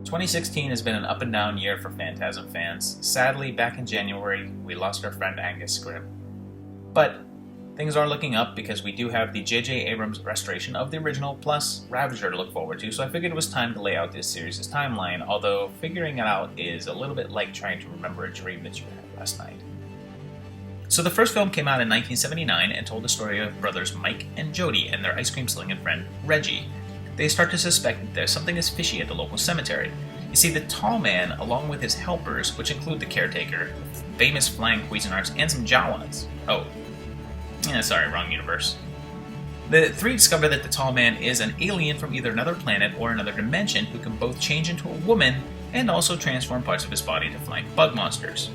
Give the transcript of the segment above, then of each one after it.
2016 has been an up and down year for Phantasm fans. Sadly, back in January, we lost our friend Angus Scrimm. But things are looking up because we do have the J.J. Abrams restoration of the original plus Ravager to look forward to, so I figured it was time to lay out this series' timeline, although figuring it out is a little bit like trying to remember a dream that you had last night. So the first film came out in 1979 and told the story of brothers Mike and Jody and their ice cream slinging friend Reggie. They start to suspect that there's something is fishy at the local cemetery. You see, the tall man, along with his helpers, which include the caretaker, famous flying Cuisinarts, and some Jawas. Sorry, wrong universe. The three discover that the tall man is an alien from either another planet or another dimension who can both change into a woman and also transform parts of his body to flying bug monsters.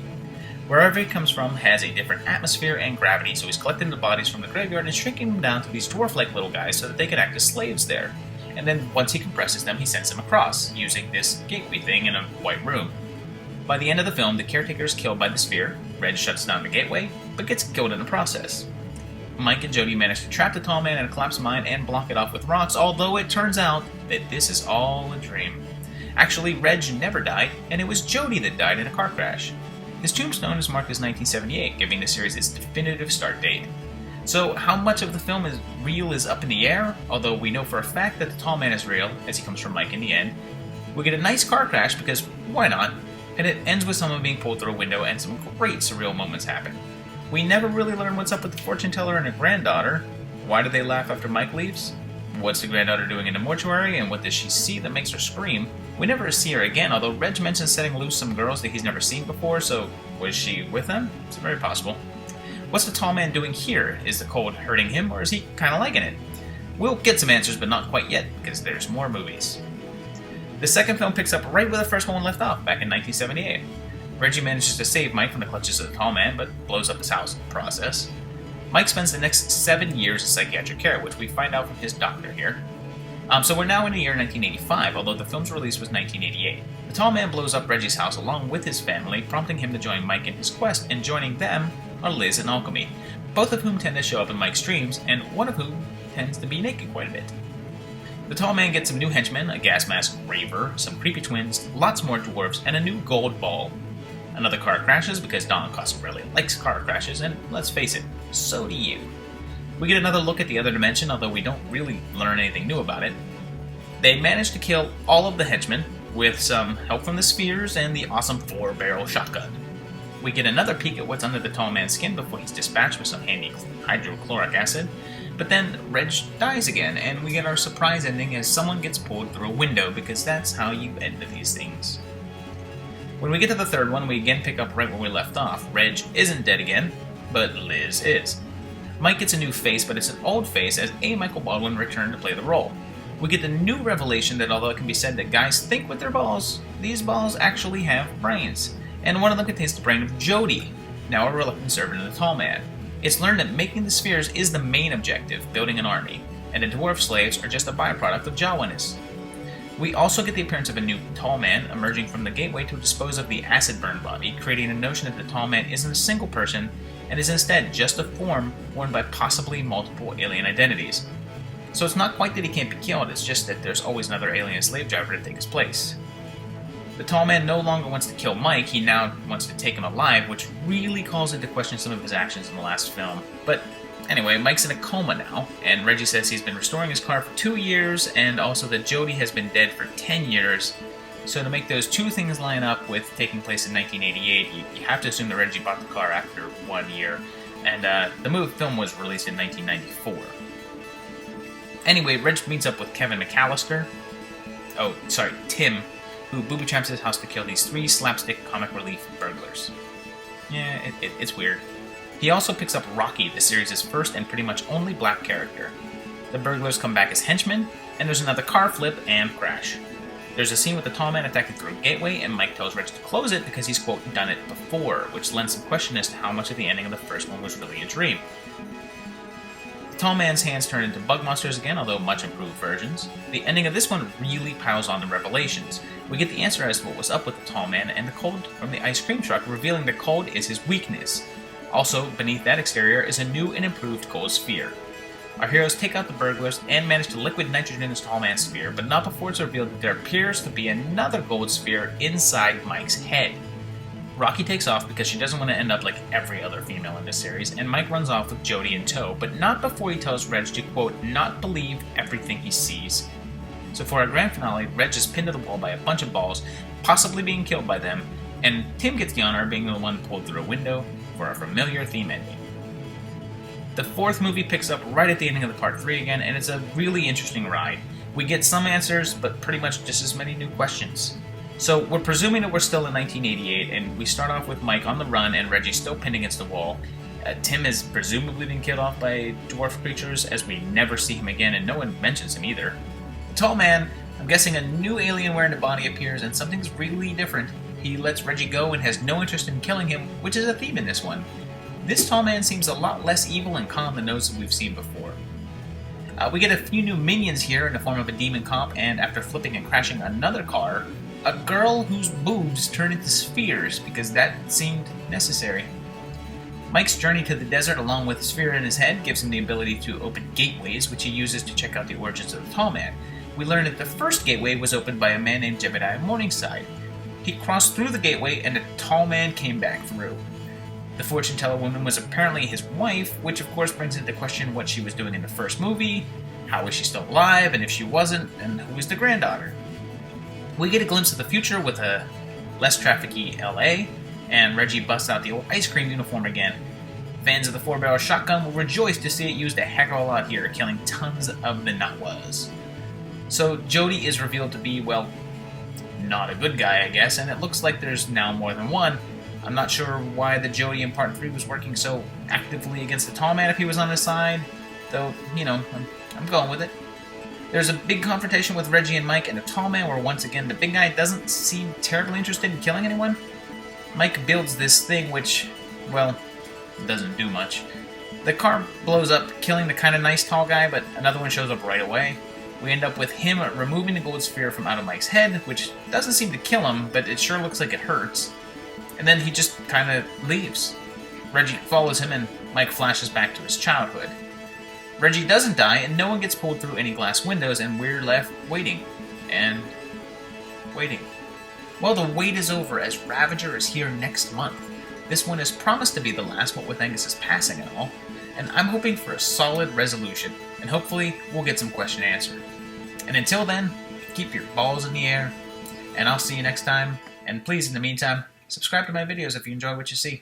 Wherever he comes from has a different atmosphere and gravity, so he's collecting the bodies from the graveyard and shrinking them down to these dwarf-like little guys so that they can act as slaves there. And then once he compresses them, he sends them across, using this gateway thing in a white room. By the end of the film, the caretaker is killed by the sphere, Reg shuts down the gateway, but gets killed in the process. Mike and Jody manage to trap the tall man in a collapsed mine and block it off with rocks, although it turns out that this is all a dream. Actually, Reg never died, and it was Jody that died in a car crash. His tombstone is marked as 1978, giving the series its definitive start date. So how much of the film is real is up in the air, although we know for a fact that the tall man is real, as he comes from Mike in the end. We get a nice car crash because why not? And it ends with someone being pulled through a window and some great surreal moments happen. We never really learn what's up with the fortune teller and her granddaughter. Why do they laugh after Mike leaves? What's the granddaughter doing in the mortuary, and what does she see that makes her scream? We never see her again, although Reg mentions setting loose some girls that he's never seen before, so was she with them? It's very possible. What's the tall man doing here? Is the cold hurting him, or is he kinda liking it? We'll get some answers, but not quite yet, because there's more movies. The second film picks up right where the first one left off, back in 1978. Reggie manages to save Mike from the clutches of the tall man, but blows up his house in the process. Mike spends the next 7 years in psychiatric care, which we find out from his doctor here. So we're now in the year 1985, although the film's release was 1988. The tall man blows up Reggie's house along with his family, prompting him to join Mike in his quest, and joining them are Liz and Alchemy, both of whom tend to show up in Mike's dreams, and one of whom tends to be naked quite a bit. The tall man gets some new henchmen, a gas mask raver, some creepy twins, lots more dwarves, and a new gold ball. Another car crashes because Don Coscarelli likes car crashes, and let's face it, so do you. We get another look at the other dimension, although we don't really learn anything new about it. They manage to kill all of the henchmen, with some help from the spheres and the awesome 4-barrel shotgun. We get another peek at what's under the tall man's skin before he's dispatched with some handy hydrochloric acid, but then Reg dies again, and we get our surprise ending as someone gets pulled through a window, because that's how you end these things. When we get to the third one, we again pick up right where we left off. Reg isn't dead again, but Liz is. Mike gets a new face, but it's an old face as A. Michael Baldwin returned to play the role. We get the new revelation that although it can be said that guys think with their balls, these balls actually have brains. And one of them contains the brain of Jody, now a reluctant servant of the tall man. It's learned that making the spheres is the main objective, building an army, and the dwarf slaves are just a byproduct of Jawaness. We also get the appearance of a new tall man emerging from the gateway to dispose of the acid burn body, creating a notion that the tall man isn't a single person and is instead just a form worn by possibly multiple alien identities. So it's not quite that he can't be killed, it's just that there's always another alien slave driver to take his place. The tall man no longer wants to kill Mike, he now wants to take him alive, which really calls into question some of his actions in the last film. But anyway, Mike's in a coma now, and Reggie says he's been restoring his car for 2 years, and also that Jody has been dead for 10 years. So to make those two things line up with taking place in 1988, you have to assume that Reggie bought the car after 1 year, and the film was released in 1994. Anyway, Reg meets up with Tim, who booby traps his house to kill these 3 slapstick comic relief burglars. Yeah, it's weird. He also picks up Rocky, the series' first and pretty much only black character. The burglars come back as henchmen, and there's another car flip and crash. There's a scene with the tall man attacking through a gateway, and Mike tells Reg to close it because he's, quote, done it before, which lends some question as to how much of the ending of the first one was really a dream. The tall man's hands turn into bug monsters again, although much improved versions. The ending of this one really piles on the revelations. We get the answer as to what was up with the tall man and the cold from the ice cream truck, revealing that cold is his weakness. Also, beneath that exterior is a new and improved cold sphere. Our heroes take out the burglars and manage to liquid nitrogen in this tall man's sphere, but not before it's revealed that there appears to be another gold sphere inside Mike's head. Rocky takes off because she doesn't want to end up like every other female in this series, and Mike runs off with Jody in tow, but not before he tells Reg to, quote, not believe everything he sees. So for our grand finale, Reg is pinned to the wall by a bunch of balls, possibly being killed by them, and Tim gets the honor of being the one pulled through a window for a familiar theme ending. The fourth movie picks up right at the ending of the part 3 again, and it's a really interesting ride. We get some answers, but pretty much just as many new questions. So we're presuming that we're still in 1988, and we start off with Mike on the run and Reggie still pinned against the wall. Tim has presumably been killed off by dwarf creatures, as we never see him again, and no one mentions him either. The tall man, I'm guessing a new alien wearing a body appears, and something's really different. He lets Reggie go and has no interest in killing him, which is a theme in this one. This tall man seems a lot less evil and calm than those that we've seen before. We get a few new minions here in the form of a demon cop, and after flipping and crashing another car, a girl whose boobs turn into spheres, because that seemed necessary. Mike's journey to the desert along with a sphere in his head gives him the ability to open gateways, which he uses to check out the origins of the tall man. We learn that the first gateway was opened by a man named Jebediah Morningside. He crossed through the gateway and the tall man came back through. The fortune teller woman was apparently his wife, which of course brings into question what she was doing in the first movie, how is she still alive, and if she wasn't, then who is the granddaughter? We get a glimpse of the future with a less trafficky LA, and Reggie busts out the old ice cream uniform again. Fans of the 4-barrel shotgun will rejoice to see it used a heck of a lot here, killing tons of the Nahuas. So Jody is revealed to be, well, not a good guy, I guess, and it looks like there's now more than one. I'm not sure why the Jody in Part 3 was working so actively against the tall man if he was on his side, though, you know, I'm going with it. There's a big confrontation with Reggie and Mike and the tall man where once again the big guy doesn't seem terribly interested in killing anyone. Mike builds this thing which, well, doesn't do much. The car blows up, killing the kind of nice tall guy, but another one shows up right away. We end up with him removing the gold sphere from out of Mike's head, which doesn't seem to kill him, but it sure looks like it hurts. And then he just kind of leaves. Reggie follows him and Mike flashes back to his childhood. Reggie doesn't die and no one gets pulled through any glass windows and we're left waiting. And waiting. Well, the wait is over as Ravager is here next month. This one is promised to be the last, what with Angus's passing and all, and I'm hoping for a solid resolution, and hopefully we'll get some question answered. And until then, keep your balls in the air, and I'll see you next time, and please, in the meantime, subscribe to my videos if you enjoy what you see.